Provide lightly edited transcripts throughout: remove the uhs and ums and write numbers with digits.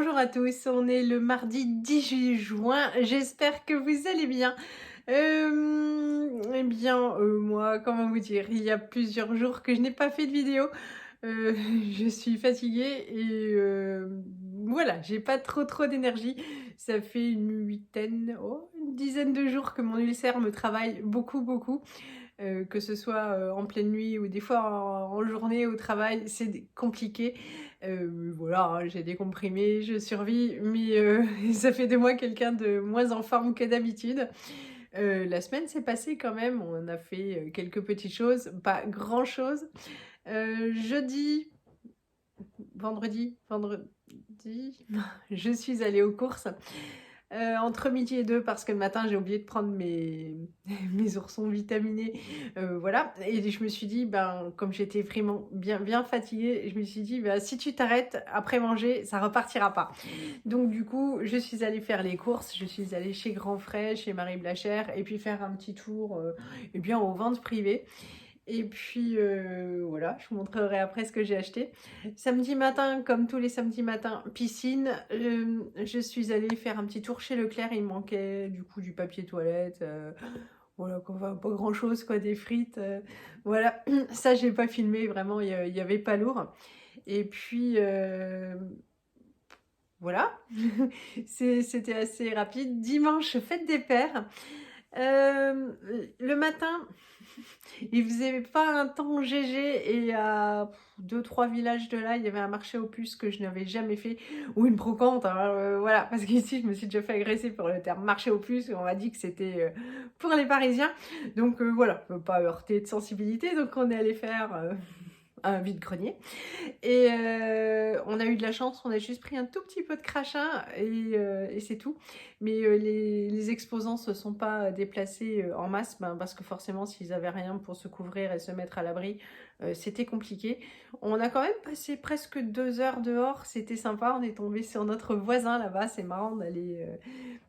Bonjour à tous, on est le mardi 18 juin, j'espère que vous allez bien. Moi, comment vous dire? Il y a plusieurs jours que je n'ai pas fait de vidéo. Heu, je suis fatiguée et voilà, j'ai pas trop d'énergie. Ça fait une dizaine de jours que mon ulcère me travaille beaucoup, que ce soit, en pleine nuit ou des fois en journée au travail, c'est d compliqué. Voilà, hein, j'ai des comprimés, je survis, mais ça fait de moi quelqu'un de moins en forme que d'habitude. La semaine s'est passée quand même, on a fait, quelques petites choses, pas grand-chose. Jeudi, vendredi, je suis allée aux courses. Entre midi et 2 parce que le matin j'ai oublié de prendre mes mes oursons vitaminés, voilà et je me suis dit, ben, comme j'étais vraiment bien fatiguée, je me suis dit: «Bah, si tu t'arrêtes après manger, ça repartira pas». Donc du coup, je suis allée faire les courses, je suis allée chez Grand Frais, chez Marie Blachère et puis faire un petit tour, et bien aux ventes privées et puis, voilà, je vous montrerai après ce que j'ai acheté. Samedi matin, comme tous les samedis matins, piscine. Je suis allée faire un petit tour chez Leclerc, il me manquait du coup du papier toilette, voilà quoi, enfin pas grand chose quoi, des frites, voilà. Ça j'ai pas filmé, vraiment il y avait pas lourd et puis, voilà, c'était assez rapide. Dimanche, fête des pères. Le matin, il faisait pas un temps GG et à 2-3 villages de là, il y avait un marché aux puces que je n'avais jamais fait ou une brocante, hein, voilà, parce qu'ici, je me suis déjà fait agresser pour le terme marché aux puces et on m'a dit que c'était, pour les Parisiens. Donc voilà, pas heurter de sensibilité, donc on est allé faire, un vide-grenier et on a eu de la chance, on a juste pris un tout petit peu de crachin et c'est tout. Mais les exposants se sont pas déplacés, en masse, ben, parce que forcément s'ils avaient rien pour se couvrir et se mettre à l'abri, c'était compliqué. On a quand même passé presque 2 heures dehors, c'était sympa. On est tombé sur notre voisin là-bas, c'est marrant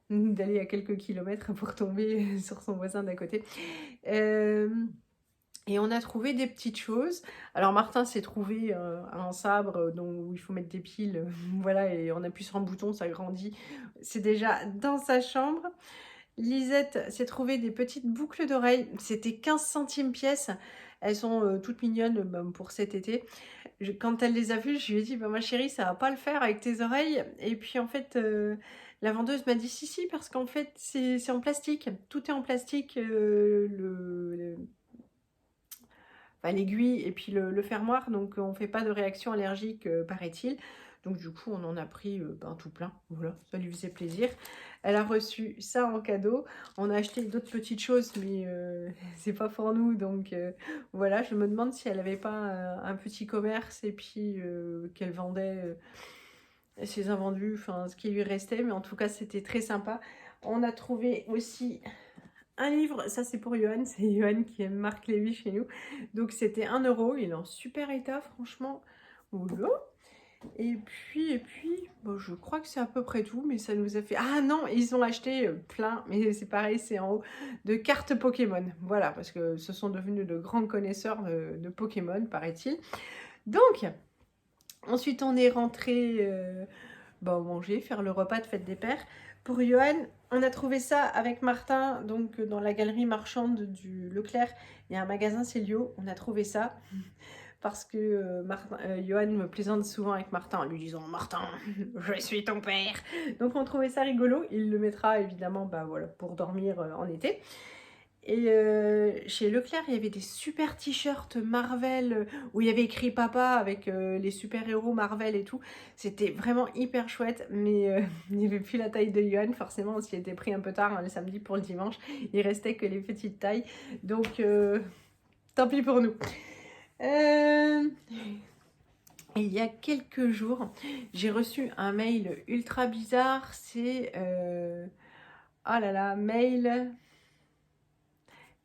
d'aller à quelques kilomètres pour tomber sur son voisin d'à côté. Hem Et on a trouvé des petites choses. Alors Martin s'est trouvé, un sabre, où il faut mettre des piles, voilà et on appuie sur un bouton, ça grandit. C'est déjà dans sa chambre. Lisette s'est trouvé des petites boucles d'oreilles, c'était 15 centimes pièce. Elles sont, toutes mignonnes, ben, pour cet été. Quand elle les a vues, je lui ai dit: «Bah, ma chérie, ça va pas le faire avec tes oreilles» et puis en fait, la vendeuse m'a dit: «Si, si, parce qu'en fait, c'est en plastique. Tout est en plastique, le enfin, l'aiguille et puis le fermoir, donc on fait pas de réaction allergique, paraît-il. Donc du coup, on en a pris, ben, tout plein, voilà, ça lui faisait plaisir. Elle a reçu ça en cadeau. On a acheté d'autres petites choses, mais c'est pas pour nous, donc voilà. Je me demande si elle avait pas, un petit commerce et puis qu'elle vendait, ses invendus, enfin ce qui lui restait, mais en tout cas, c'était très sympa. On a trouvé aussi un livre, ça c'est pour Johan, c'est Johan qui aime Marc Lévy chez nous. Donc c'était 1 €, il est en super état franchement. Voilà. Et puis, bon, je crois que c'est à peu près tout, mais ça nous a fait ah non, ils ont acheté, plein, mais c'est pareil, c'est en haut, de cartes Pokémon. Voilà, parce que ce sont devenus de grands connaisseurs de Pokémon, paraît-il. Donc, ensuite on est rentrés, bah, manger, faire le repas de fête des pères. Pour Johan, on a trouvé ça avec Martin, donc dans la galerie marchande du Leclerc. Il y a un magasin Célio, on a trouvé ça parce que Johan me plaisante souvent avec Martin en lui disant: «Martin, je suis ton père». Donc on trouvait ça rigolo. Il le mettra évidemment, bah, voilà, pour dormir en été. Et chez Leclerc, il y avait des super t-shirts Marvel, où il y avait écrit papa avec, les super-héros Marvel et tout. C'était vraiment hyper chouette, mais il n'y avait plus la taille de Johan. Forcément, on s'y était pris un peu tard, hein, le samedi pour le dimanche. Il restait que les petites tailles, donc tant pis pour nous. Il y a quelques jours, j'ai reçu un mail ultra bizarre. C'est, oh là là,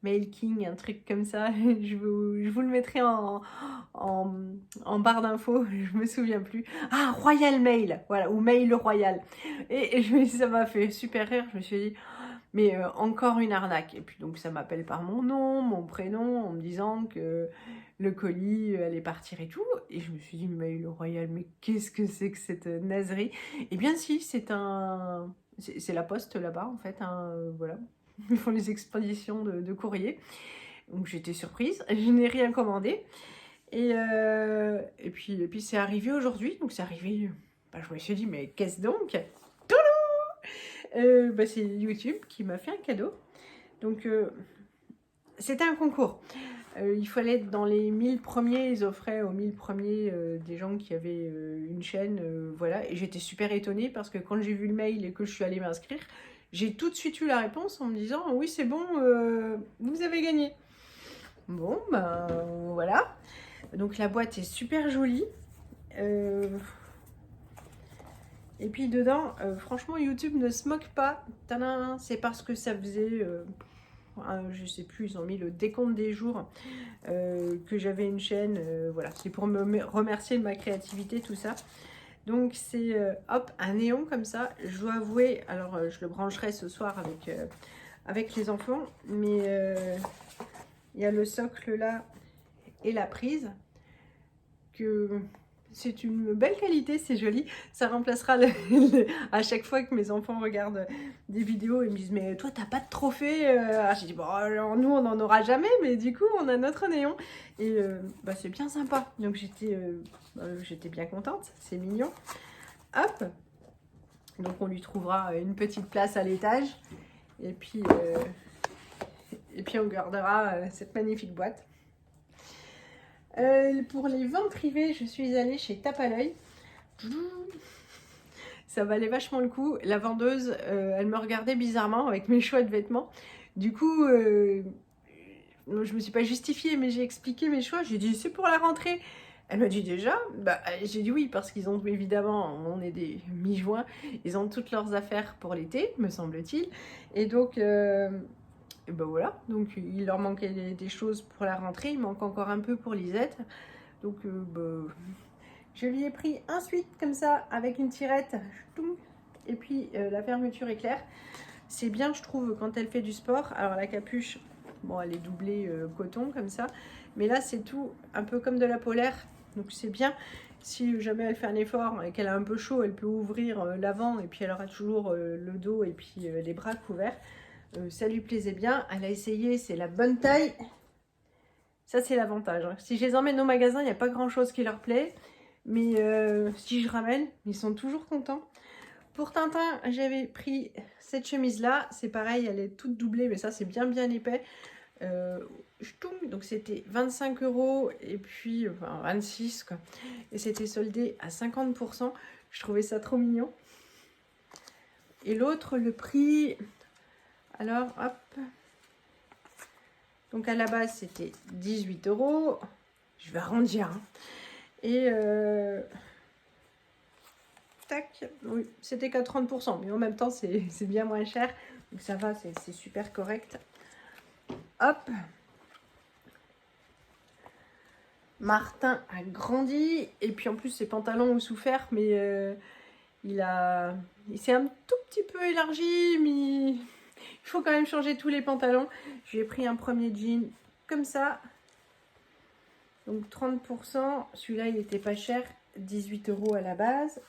Mail King, un truc comme ça. Je vous le mettrai en, en barre d'infos, je me souviens plus. Ah, Royal Mail, voilà, ou Mail Royal. Et ça m'a fait super rire, je me suis dit, Mais encore une arnaque. Et puis donc ça m'appelle par mon nom, mon prénom, en me disant que le colis allait partir et tout. Et je me suis dit, mais le Royal, mais qu'est-ce que c'est que cette naserie? Eh bien si, c'est la poste là-bas en fait, hein, voilà. Ils font les expéditions de courrier. Donc j'étais surprise, je n'ai rien commandé. Et puis c'est arrivé aujourd'hui, donc c'est arrivé, bah, je me suis dit, mais qu'est-ce donc? Bah, c'est YouTube qui m'a fait un cadeau. Donc c'était un concours. Il fallait être dans les 1000 premiers, ils offraient aux 1000 premiers des gens qui avaient une chaîne, voilà. Et j'étais super étonnée parce que quand j'ai vu le mail et que je suis allée m'inscrire, j'ai tout de suite eu la réponse en me disant, oui c'est bon, vous avez gagné. Bon, ben voilà. Donc la boîte est super jolie. Et puis dedans, franchement, YouTube ne se moque pas. Tadam, c'est parce que ça faisait, je sais plus, ils ont mis le décompte des jours que j'avais une chaîne. Voilà, c'est pour me remercier de ma créativité, tout ça. Donc c'est, hop, un néon comme ça. Je dois avouer, alors je le brancherai ce soir avec les enfants. Mais il y a le socle là et la prise. Que c'est une belle qualité, c'est joli. Ça remplacera à chaque fois que mes enfants regardent des vidéos, ils me disent mais toi t'as pas de trophée? J'ai dit bon alors, nous on n'en aura jamais, mais du coup on a notre néon et bah, c'est bien sympa. Donc j'étais bien contente, c'est mignon. Hop, donc on lui trouvera une petite place à l'étage et puis on gardera cette magnifique boîte. Pour les ventes privées, je suis allée chez Tape à l'œil. Ça valait vachement le coup. La vendeuse, elle me regardait bizarrement avec mes choix de vêtements. Du coup, je me suis pas justifiée, mais j'ai expliqué mes choix. J'ai dit, c'est pour la rentrée. Elle m'a dit déjà, bah, j'ai dit oui, parce qu'ils ont évidemment, on est des mi-juin, ils ont toutes leurs affaires pour l'été, me semble-t-il. Et donc, et ben voilà, donc il leur manquait des choses pour la rentrée, il manque encore un peu pour Lisette. Donc bah, je lui ai pris un sweat comme ça avec une tirette et puis la fermeture éclair. C'est bien je trouve quand elle fait du sport. Alors la capuche, bon elle est doublée coton comme ça, mais là c'est tout un peu comme de la polaire, donc c'est bien. Si jamais elle fait un effort et qu'elle a un peu chaud, elle peut ouvrir l'avant et puis elle aura toujours le dos et puis les bras couverts. Ça lui plaisait bien, elle a essayé, c'est la bonne taille. Ça c'est l'avantage, hein. Si je les emmène au magasin, il n'y a pas grand chose qui leur plaît, mais si je ramène, ils sont toujours contents. Pour Tintin, j'avais pris cette chemise là, c'est pareil, elle est toute doublée, mais ça c'est bien épais. Donc c'était 25 € et puis enfin 26 quoi, et c'était soldé à 50%. Je trouvais ça trop mignon. Et l'autre, le prix, alors hop, donc à la base c'était 18 €, je vais arrondir, hein. Et tac, oui, c'était qu'à 30%, mais en même temps c'est bien moins cher, donc ça va, c'est super correct. Hop, Martin a grandi, et puis en plus ses pantalons ont souffert, mais il s'est un tout petit peu élargi, mais il faut quand même changer tous les pantalons. J'ai pris un premier jean comme ça, donc 30%, celui-là il était pas cher, 18 € à la base.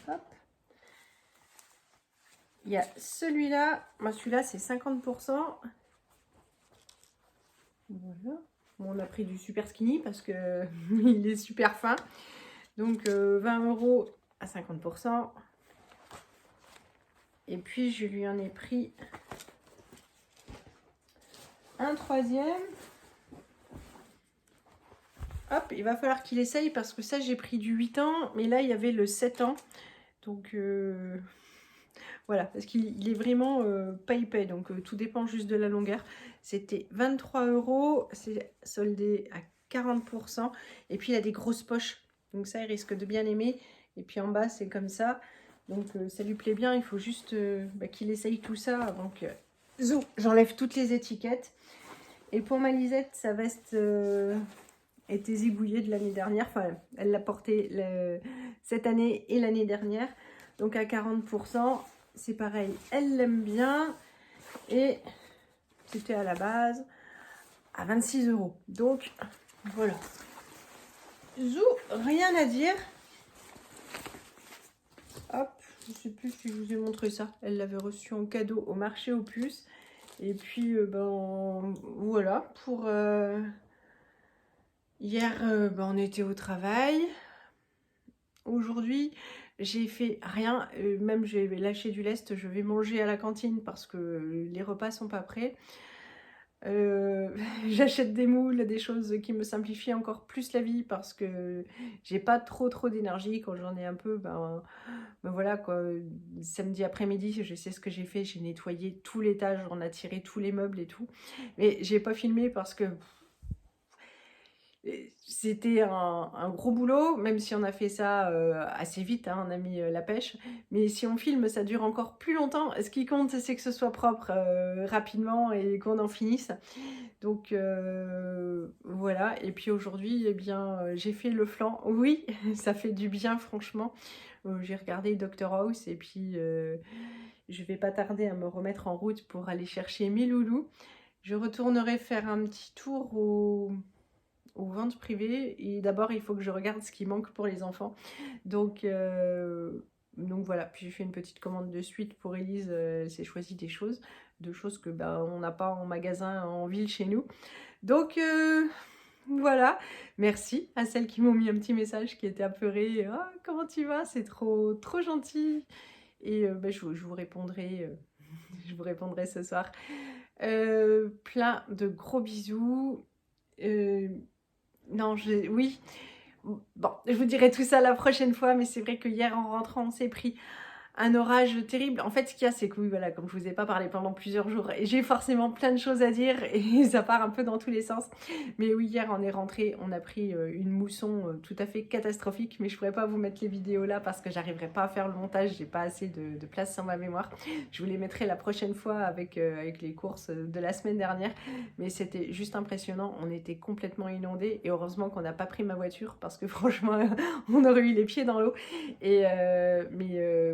Hop. Il y a celui-là, celui-là c'est 50%. Voilà. Bon, on a pris du super skinny parce que il est super fin. Donc 20 € à 50%. Et puis je lui en ai pris un troisième. Hop, il va falloir qu'il essaye parce que ça j'ai pris du 8 ans, mais là il y avait le 7 ans. Donc voilà, parce qu'il est vraiment pas épais, donc tout dépend juste de la longueur. C'était 23 €, c'est soldé à 40%. Et puis il a des grosses poches, donc ça il risque de bien aimer. Et puis en bas c'est comme ça, donc ça lui plaît bien. Il faut juste qu'il essaye tout ça avant que j'enlève toutes les étiquettes. Et pour ma Lisette, sa veste était zigouillée de l'année dernière. Enfin, elle l'a portée cette année et l'année dernière. Donc à 40%, c'est pareil, elle l'aime bien. Et c'était à la base à 26 €. Donc voilà. Zou, rien à dire. Hop, je sais plus si je vous ai montré ça. Elle l'avait reçu en cadeau au marché aux puces. Et puis, ben voilà, pour hier, ben, on était au travail. Aujourd'hui, j'ai fait rien. Même j'ai lâché du lest. Je vais manger à la cantine parce que les repas sont pas prêts. J'achète des moules, des choses qui me simplifient encore plus la vie parce que j'ai pas trop d'énergie. Quand j'en ai un peu, ben voilà quoi. Samedi après-midi, je sais ce que j'ai fait, j'ai nettoyé tout l'étage, on a tiré tous les meubles et tout. Mais j'ai pas filmé parce que c'était un gros boulot, même si on a fait ça assez vite, hein, on a mis la pêche. Mais si on filme, ça dure encore plus longtemps. Ce qui compte, c'est que ce soit propre rapidement et qu'on en finisse. Donc voilà. Et puis aujourd'hui, eh bien, j'ai fait le flan. Oui, ça fait du bien, franchement. J'ai regardé Dr House et puis je vais pas tarder à me remettre en route pour aller chercher mes loulous. Je retournerai faire un petit tour aux ventes privées et d'abord il faut que je regarde ce qui manque pour les enfants. Donc voilà, puis j'ai fait une petite commande de suite pour Elise. Elle s'est choisi des choses, deux choses que on n'a pas en magasin en ville chez nous. Donc voilà, merci à celles qui m'ont mis un petit message qui était apeurée. Ah, comment tu vas? C'est trop gentil. Et je vous répondrai, je vous répondrai ce soir. Plein de gros bisous. Non, oui. Bon, je vous dirai tout ça la prochaine fois, mais c'est vrai que hier en rentrant, on s'est pris un orage terrible. En fait, ce qu'il y a, c'est que oui, voilà, comme je vous ai pas parlé pendant plusieurs jours, et j'ai forcément plein de choses à dire et ça part un peu dans tous les sens. Mais oui, hier, on est rentré, on a pris une mousson tout à fait catastrophique, mais je pourrais pas vous mettre les vidéos là parce que j'arriverai pas à faire le montage, j'ai pas assez de place sur ma mémoire. Je vous les mettrai la prochaine fois avec les courses de la semaine dernière, mais c'était juste impressionnant. On était complètement inondés et heureusement qu'on n'a pas pris ma voiture parce que franchement, on aurait eu les pieds dans l'eau. Et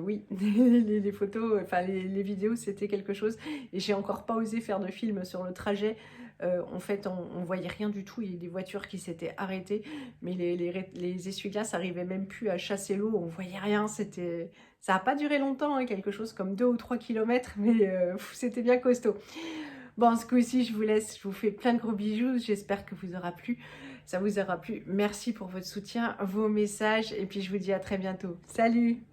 oui, les photos, enfin les vidéos, c'était quelque chose. Et j'ai encore pas osé faire de film sur le trajet. En fait, on voyait rien du tout. Il y a des voitures qui s'étaient arrêtées, mais les essuie-glaces arrivaient même plus à chasser l'eau. On voyait rien. Ça n'a pas duré longtemps, hein, quelque chose comme 2 ou 3 kilomètres, mais c'était bien costaud. Bon, ce coup-ci, je vous laisse. Je vous fais plein de gros bisous. J'espère que ça vous aura plu. Merci pour votre soutien, vos messages. Et puis, je vous dis à très bientôt. Salut!